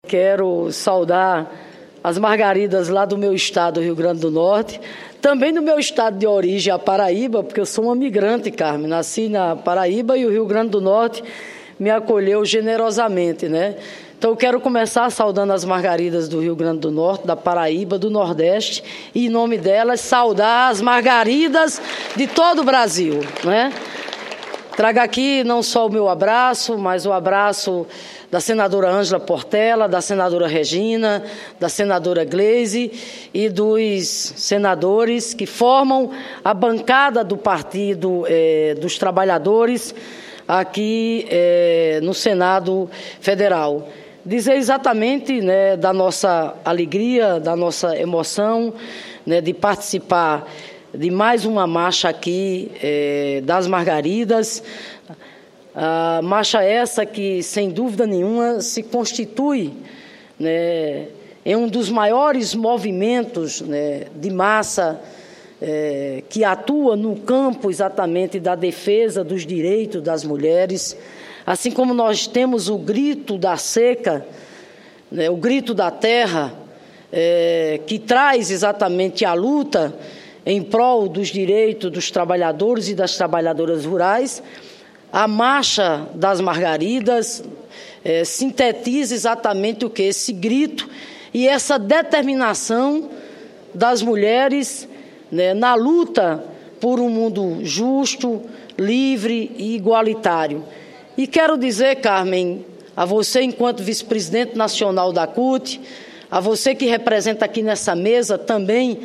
Quero saudar as margaridas lá do meu estado, Rio Grande do Norte, também do meu estado de origem, a Paraíba, porque eu sou uma migrante, Carmen. Nasci na Paraíba e o Rio Grande do Norte me acolheu generosamente, né? Então, eu quero começar saudando as margaridas do Rio Grande do Norte, da Paraíba, do Nordeste, e, em nome delas, saudar as margaridas de todo o Brasil, né? Trago aqui não só o meu abraço, mas o abraço da senadora Ângela Portela, da senadora Regina, da senadora Gleise e dos senadores que formam a bancada do Partido dos Trabalhadores aqui no Senado Federal. Dizer exatamente, né, da nossa alegria, da nossa emoção, né, de participar de mais uma marcha aqui das Margaridas. A marcha essa que, sem dúvida nenhuma, se constitui, né, em um dos maiores movimentos, né, de massa que atua no campo exatamente da defesa dos direitos das mulheres, assim como nós temos o grito da seca, né, o grito da terra, que traz exatamente a luta em prol dos direitos dos trabalhadores e das trabalhadoras rurais. A marcha das Margaridas sintetiza exatamente o que? Esse grito e essa determinação das mulheres, né, na luta por um mundo justo, livre e igualitário. E quero dizer, Carmen, a você enquanto vice-presidente nacional da CUT, a você que representa aqui nessa mesa também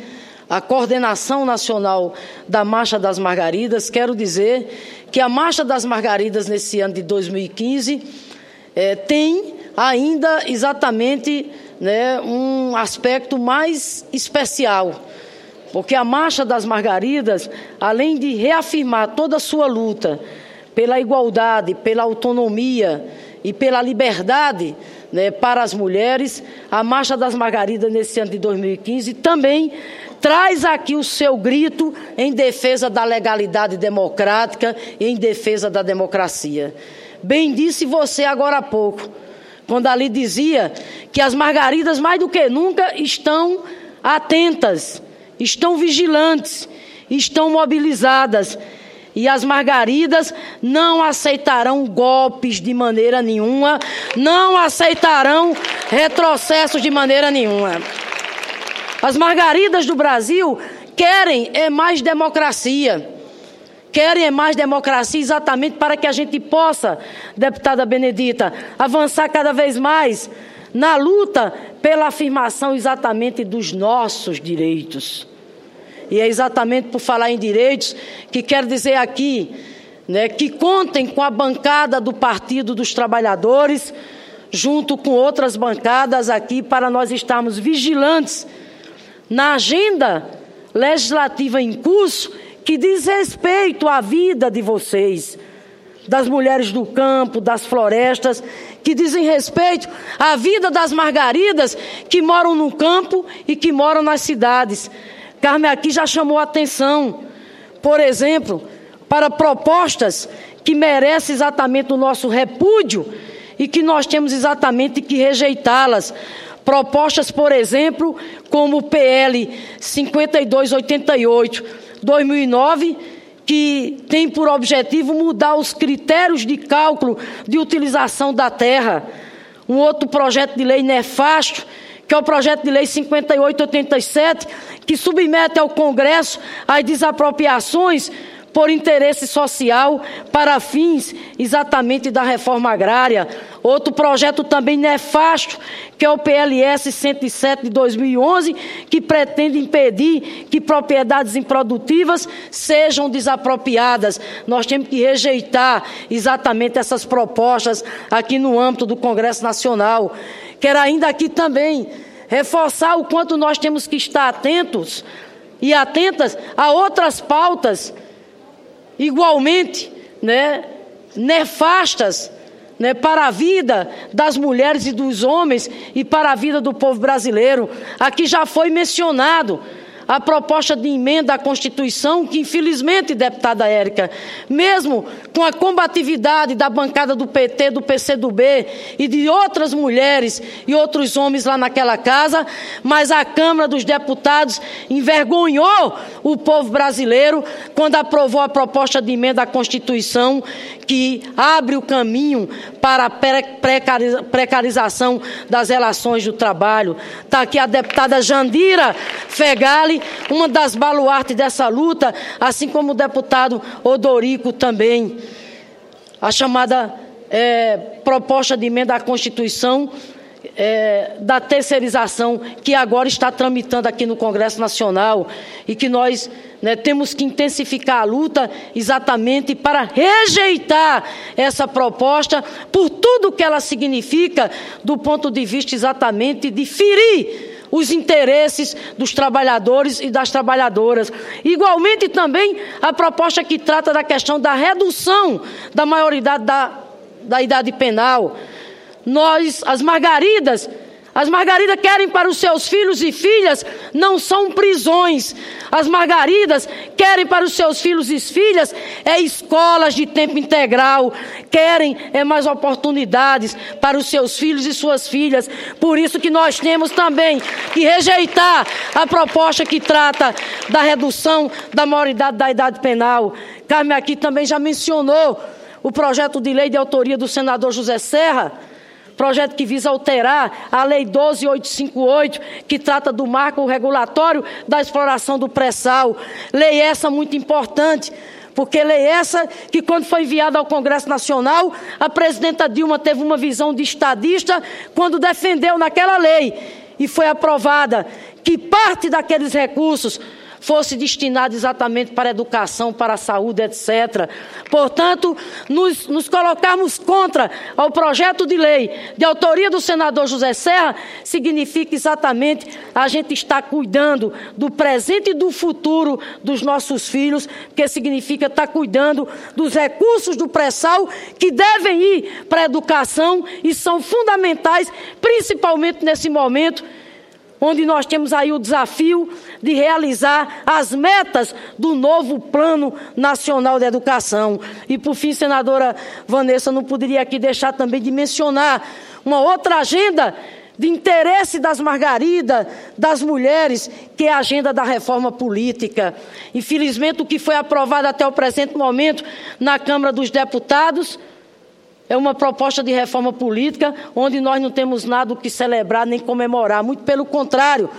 a coordenação nacional da Marcha das Margaridas, quero dizer que a Marcha das Margaridas nesse ano de 2015 tem ainda exatamente, né, um aspecto mais especial, porque a Marcha das Margaridas, além de reafirmar toda a sua luta pela igualdade, pela autonomia e pela liberdade, né, para as mulheres, a Marcha das Margaridas nesse ano de 2015 também traz aqui o seu grito em defesa da legalidade democrática e em defesa da democracia. Bem disse você agora há pouco, quando ali dizia que as Margaridas, mais do que nunca, estão atentas, estão vigilantes, estão mobilizadas. E as Margaridas não aceitarão golpes de maneira nenhuma, não aceitarão retrocessos de maneira nenhuma. As Margaridas do Brasil querem mais democracia. Querem mais democracia exatamente para que a gente possa, deputada Benedita, avançar cada vez mais na luta pela afirmação exatamente dos nossos direitos. E é exatamente por falar em direitos que quero dizer aqui, né, que contem com a bancada do Partido dos Trabalhadores, junto com outras bancadas aqui, para nós estarmos vigilantes na agenda legislativa em curso que diz respeito à vida de vocês, das mulheres do campo, das florestas, que dizem respeito à vida das Margaridas que moram no campo e que moram nas cidades. Carmen aqui já chamou a atenção, por exemplo, para propostas que merecem exatamente o nosso repúdio e que nós temos exatamente que rejeitá-las. Propostas, por exemplo, como o PL 5288/2009, que tem por objetivo mudar os critérios de cálculo de utilização da terra. Um outro projeto de lei nefasto, que é o projeto de lei 5887, que submete ao Congresso as desapropriações por interesse social para fins exatamente da reforma agrária. Outro projeto também nefasto, que é o PLS 107/2011, que pretende impedir que propriedades improdutivas sejam desapropriadas. Nós temos que rejeitar exatamente essas propostas aqui no âmbito do Congresso Nacional. Quero ainda aqui também reforçar o quanto nós temos que estar atentos e atentas a outras pautas igualmente, né, nefastas, né, para a vida das mulheres e dos homens e para a vida do povo brasileiro. Aqui já foi mencionado a proposta de emenda à Constituição, que infelizmente, deputada Érica, mesmo com a combatividade da bancada do PT, do PCdoB e de outras mulheres e outros homens lá naquela casa, mas a Câmara dos Deputados envergonhou o povo brasileiro quando aprovou a proposta de emenda à Constituição que abre o caminho para a precarização das relações do trabalho. Está aqui a deputada Jandira Fegali, uma das baluartes dessa luta, assim como o deputado Odorico também. A chamada proposta de emenda à Constituição da terceirização, que agora está tramitando aqui no Congresso Nacional, e que nós temos que intensificar a luta exatamente para rejeitar essa proposta por tudo que ela significa do ponto de vista exatamente de ferir os interesses dos trabalhadores e das trabalhadoras. Igualmente também a proposta que trata da questão da redução da maioridade da idade penal. As margaridas querem para os seus filhos e filhas, não são prisões. As margaridas querem para os seus filhos e filhas escolas de tempo integral, querem mais oportunidades para os seus filhos e suas filhas. Por isso que nós temos também que rejeitar a proposta que trata da redução da maioridade da idade penal. Carmen aqui também já mencionou o projeto de lei de autoria do senador José Serra, projeto que visa alterar a Lei 12.858, que trata do marco regulatório da exploração do pré-sal. Lei essa muito importante, porque lei essa que, quando foi enviada ao Congresso Nacional, a presidenta Dilma teve uma visão de estadista quando defendeu naquela lei, e foi aprovada que parte daqueles recursos fosse destinado exatamente para a educação, para a saúde, etc. Portanto, nos colocarmos contra ao projeto de lei de autoria do senador José Serra significa exatamente a gente estar cuidando do presente e do futuro dos nossos filhos, que significa estar cuidando dos recursos do pré-sal que devem ir para a educação e são fundamentais, principalmente nesse momento onde nós temos aí o desafio de realizar as metas do novo Plano Nacional de Educação. E, por fim, senadora Vanessa, não poderia aqui deixar também de mencionar uma outra agenda de interesse das margaridas, das mulheres, que é a agenda da reforma política. Infelizmente, o que foi aprovado até o presente momento na Câmara dos Deputados é uma proposta de reforma política onde nós não temos nada o que celebrar nem comemorar, muito pelo contrário.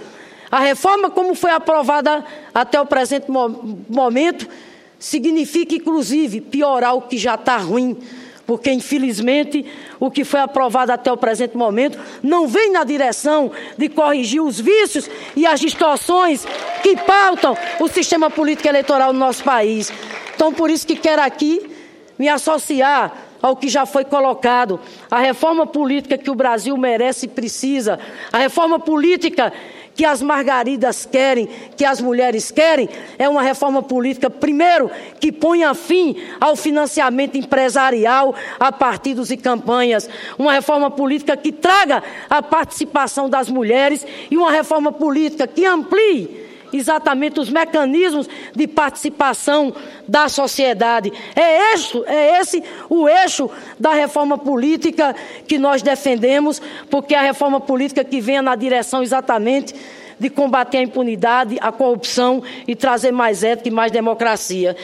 A reforma, como foi aprovada até o presente momento, significa, inclusive, piorar o que já está ruim, porque, infelizmente, o que foi aprovado até o presente momento não vem na direção de corrigir os vícios e as distorções que pautam o sistema político eleitoral no nosso país. Então, por isso que quero aqui me associar ao que já foi colocado. A reforma política que o Brasil merece e precisa, a reforma política que as margaridas querem, que as mulheres querem, é uma reforma política, primeiro, que ponha fim ao financiamento empresarial a partidos e campanhas, uma reforma política que traga a participação das mulheres e uma reforma política que amplie exatamente os mecanismos de participação da sociedade. É esse o eixo da reforma política que nós defendemos, porque é a reforma política que venha na direção exatamente de combater a impunidade, a corrupção e trazer mais ética e mais democracia.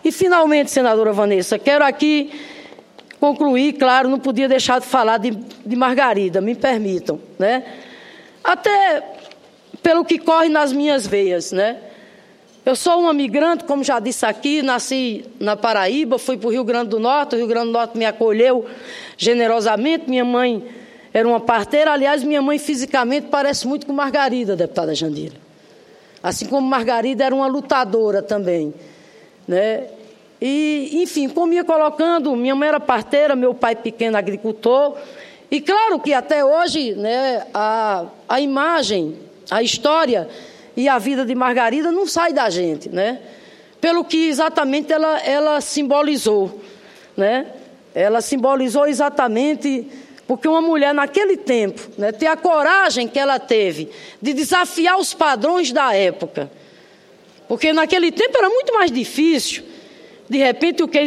E, finalmente, senadora Vanessa, quero aqui concluir, claro, não podia deixar de falar de Margarida, me permitam, né? Até pelo que corre nas minhas veias, né? Eu sou uma migrante, como já disse aqui, nasci na Paraíba, fui para o Rio Grande do Norte, o Rio Grande do Norte me acolheu generosamente, minha mãe era uma parteira, aliás, minha mãe fisicamente parece muito com Margarida, deputada Jandira. Assim como Margarida era uma lutadora também, né? E, enfim, como ia colocando, minha mãe era parteira, meu pai pequeno agricultor, e claro que até hoje, né, a imagem, a história e a vida de Margarida não sai da gente, né? Pelo que exatamente ela simbolizou, né? Ela simbolizou exatamente porque uma mulher naquele tempo, né, ter a coragem que ela teve de desafiar os padrões da época, Porque naquele tempo era muito mais difícil, de repente, o que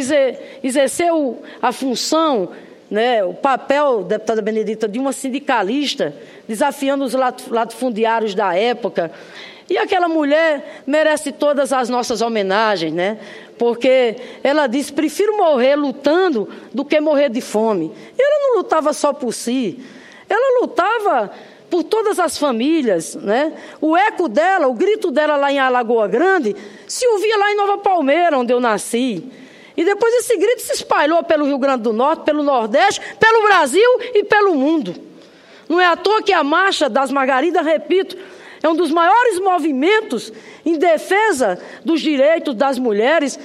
exerceu a função, né, o papel, deputada Benedita, de uma sindicalista, desafiando os latifundiários da época. E aquela mulher merece todas as nossas homenagens, né? Porque ela disse, prefiro morrer lutando do que morrer de fome. E ela não lutava só por si, ela lutava por todas as famílias, né? O eco dela, o grito dela lá em Alagoa Grande, se ouvia lá em Nova Palmeira, onde eu nasci. E depois esse grito se espalhou pelo Rio Grande do Norte, pelo Nordeste, pelo Brasil e pelo mundo. Não é à toa que a Marcha das Margaridas, repito, é um dos maiores movimentos em defesa dos direitos das mulheres,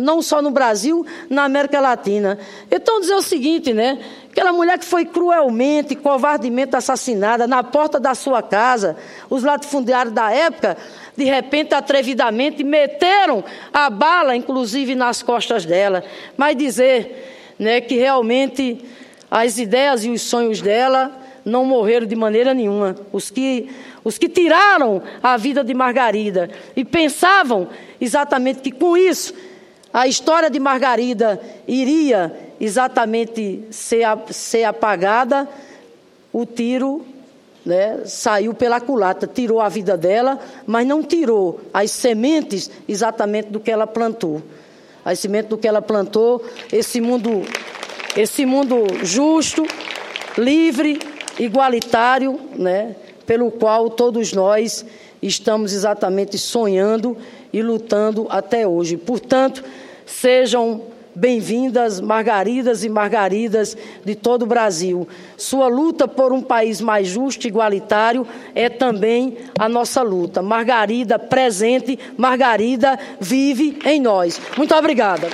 não só no Brasil, na América Latina. Então, dizer o seguinte, né? Aquela mulher que foi cruelmente, covardemente assassinada na porta da sua casa, os latifundiários da época, de repente, atrevidamente, meteram a bala, inclusive, nas costas dela. Mas dizer, né, que realmente as ideias e os sonhos dela não morreram de maneira nenhuma. Os que tiraram a vida de Margarida e pensavam exatamente que com isso a história de Margarida iria exatamente ser apagada, o tiro, né, saiu pela culatra, tirou a vida dela, mas não tirou as sementes exatamente do que ela plantou. As sementes do que ela plantou, esse mundo justo, livre, igualitário, né, pelo qual todos nós estamos exatamente sonhando e lutando até hoje. Portanto, sejam bem-vindas, Margaridas e Margaridas de todo o Brasil. Sua luta por um país mais justo e igualitário é também a nossa luta. Margarida presente, Margarida vive em nós. Muito obrigada.